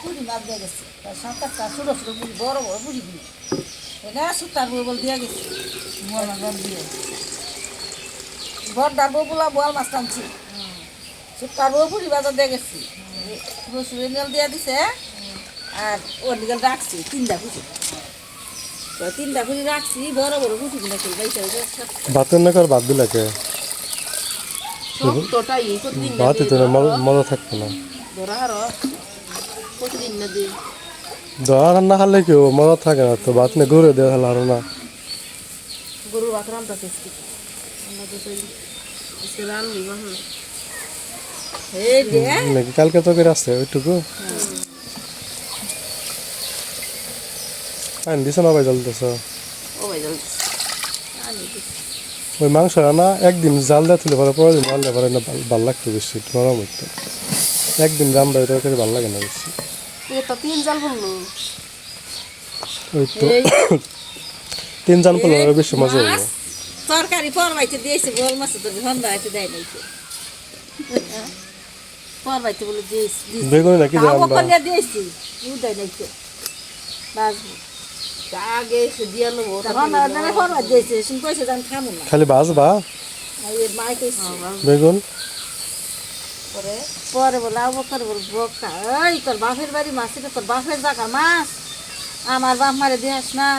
পুরি মাছ দিয়ে গেছে, সাত আটটা ছোটো ছোটো পুরি, বড় বড় পুরিগুলো এটা সুতার বল দিয়ে গেছে, মলা গড় দিয়ে গড়দার বউগুলা বোয়াল মাছ টানছি, সুতার বউ পুরি বাজার দিয়ে গেছি, রসুনের মেল দিয়ে দিছে, আর ওর দিকে রাখছি তিনটা পুরি রাখছি, বড় বড় পুরি কিনা খেয়ে বাইসা ভাতের না কর ভাত বিলাকে ভাত তো মজা থাকতো না। দোয়া রান্না খালে কেউ মজা থাকে না তো, ভাত না ঘুরে দেওয়া হলো আরো না। গরুর ভাত রান্তাছে নাকি কালকে তো করে আসছে ওইটুকু আইন দিছ না ভাই জ্বলতেছ ওই মাংস রান্না একদিন জাল দেওয়া তুলে পরে পরের দিন রান্না পরে না ভাল লাগতো বেশি, নরম হইতো। একদিন রান্না ওই তরকারি ভাল লাগে না বেশি। ওই তো 3 জাল করলে আরো বেশি মজা হইব। তরকারি পরবাইতে দিয়েছে, বল মাছ তো সন্ধ্যাতে দেয় নাই পরবাইতে বলে দিয়েছি, বেগুন নাকি দেন বা দিয়েছি দেয় নাই আগে এসে দিয়ে নেবো পরবাই দিয়েছে শুন কইছে যান খামো না খালি ভাজবা মাই কইছে বেগুন পরে বলে আবকার বল বকা এই তোর বাপের বাড়ি মাছ, এটা তোর বাপের জায়গা মাছ, আমার বাপ মারে দিয়াস না,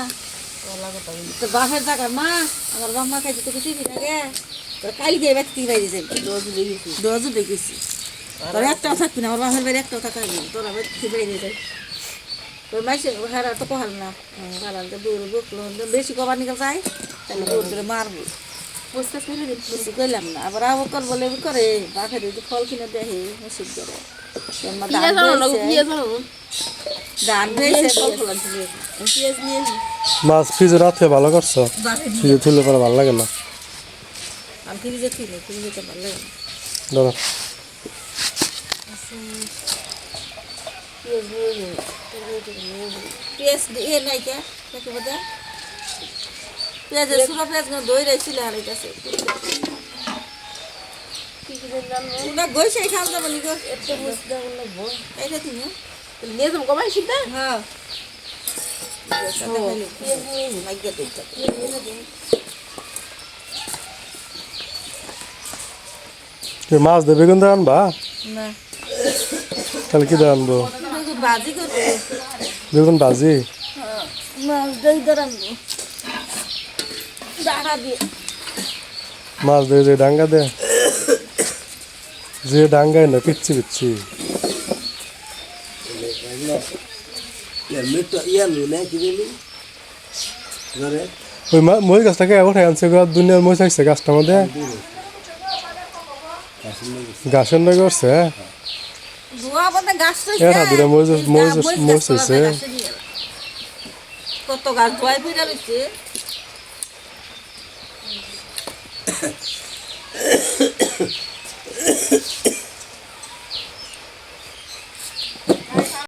তোর বাপের জায়গার মাছ, আমার বাপ মা খাইতে তোকে চিনি লাগে, তোর কালকে এবার তুই বাইরে যাবি, দশও দেখেছি তোর একটাও থাকবি না, আমার বাপের বাড়ি একটাও থাকবি, তোর আবার তুই বাইরে যাই, তোর মাসে হারা তো কহাল না, হারালটা দৌড় বকলো বেশি কবার নিকাল যায় তাহলে দৌড় ধরে মারবো, বুঝতে ফেলে বেশি করলাম না। আবার আবকার বলে করে বাপের ফল কিনে দেখে ওষুধ করে ধান মাছ ফ্রিজে রাখতে ভালো করছো, ফ্রিজে তুললে পরে ভালো লাগে না। আমি ফ্রিজে ফ্রিজে তো ভালো লাগে দাদা পেঁয়াজ দিয়ে নাই কে বোধা পেঁয়াজের সুরা পেঁয়াজ দই রাইছিল আর আছে গইসাই খাওয়া যাবো নি গো, একটা বুঝতে এটা তুমি নিয়ে যাবো কমাই সিদ্ধা হ্যাঁ মাছ দিয়ে বেগুন দিয়ে আনবা, না তাহলে কি দিয়ে আনবো? ভাজি করবো, বেগুন ভাজি মাছ দই দিয়ে আনবো ডাঁড়া দিয়ে, মাছ দিয়ে যে ডাঙ্গা দে যে ডাঙ্গায় না পিচ্ছি পিচ্ছি ওই মই গাছটাকে উঠে আনছে দুনিয়ার মই থাকছে গাছটার মধ্যে গাছের নয় করছে এর হাত দিলে মই হয়েছে কত গাছ ধোয়াই ফিরা রয়েছে